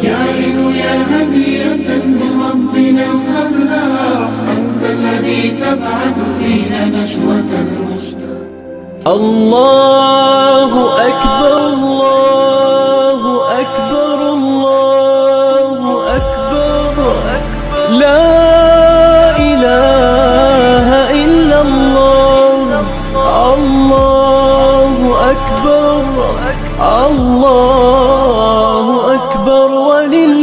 يا عين يا هدية من ربنا الخلاق، أنت الذي تبعث فينا نشوة المشتاق. الله أكبر الله أكبر الله أكبر، لا إله إلا الله. الله أكبر الله أكبر ولله